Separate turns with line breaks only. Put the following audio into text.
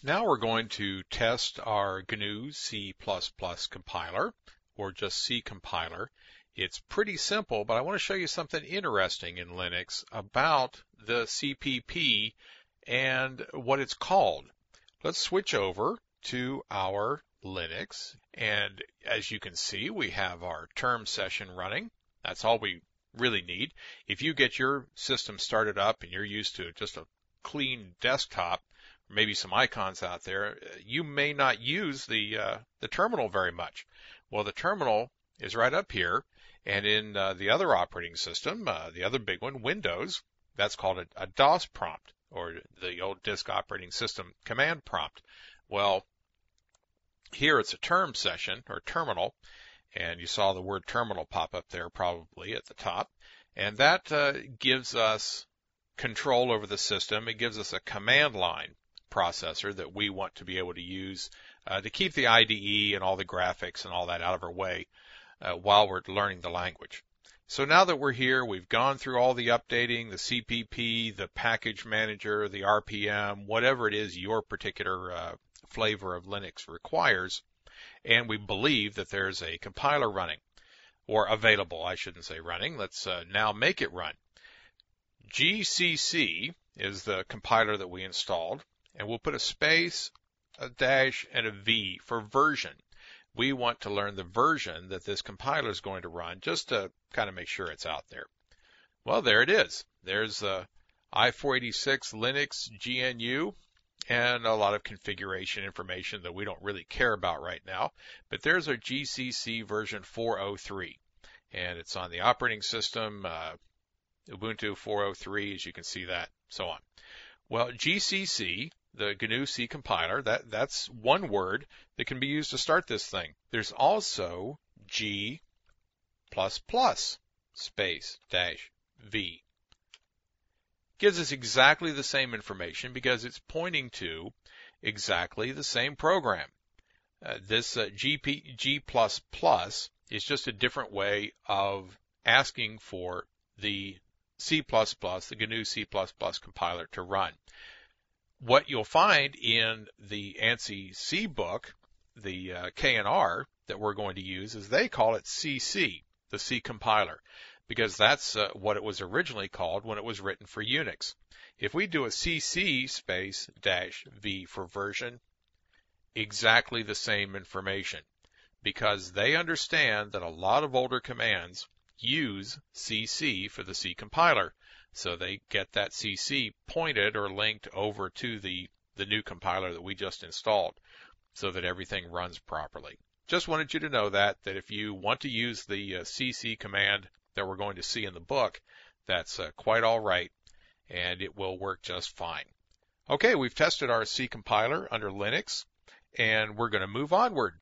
Now we're going to test our GNU C++ compiler, or just C compiler. It's pretty simple, but I want to show you something interesting in Linux about the CPP and what it's called. Let's switch over to our Linux, and as you can see, we have our term session running. That's all we really need. If you get your system started up and you're used to just a clean desktop, maybe some icons out there, you may not use the terminal very much. Well, the terminal is right up here, and in the other operating system, the other big one, Windows, that's called a DOS prompt, or the old disk operating system command prompt. Well, here it's a term session, or terminal, and you saw the word terminal pop up there probably at the top, and that gives us control over the system. It gives us a command line processor that we want to be able to use to keep the IDE and all the graphics and all that out of our way while we're learning the language. So now that we're here, we've gone through all the updating, the CPP, the package manager, the RPM, whatever it is your particular flavor of Linux requires, and we believe that there's a compiler running, or available, I shouldn't say running. Let's now make it run. GCC is the compiler that we installed, and we'll put a space, a dash, and a V for version. We want to learn the version that this compiler is going to run just to kind of make sure it's out there. Well, there it is. There's i486 Linux GNU and a lot of configuration information that we don't really care about right now. But there's our GCC version 403, and it's on the operating system, Ubuntu 403, as you can see that, so on. Well, GCC, the GNU C compiler, that's one word that can be used to start this thing. There's also G++ space dash V. Gives us exactly the same information because it's pointing to exactly the same program. This G++ is just a different way of asking for the C++, the GNU C++ compiler to run. What you'll find in the ANSI C book, the KNR that we're going to use, is they call it CC, the C compiler, because that's what it was originally called when it was written for Unix. If we do a CC space dash V for version, exactly the same information, because they understand that a lot of older commands use CC for the C compiler. So they get that CC pointed or linked over to the new compiler that we just installed so that everything runs properly. Just wanted you to know that if you want to use the CC command that we're going to see in the book, that's quite all right, and it will work just fine. Okay, we've tested our C compiler under Linux, and we're going to move onward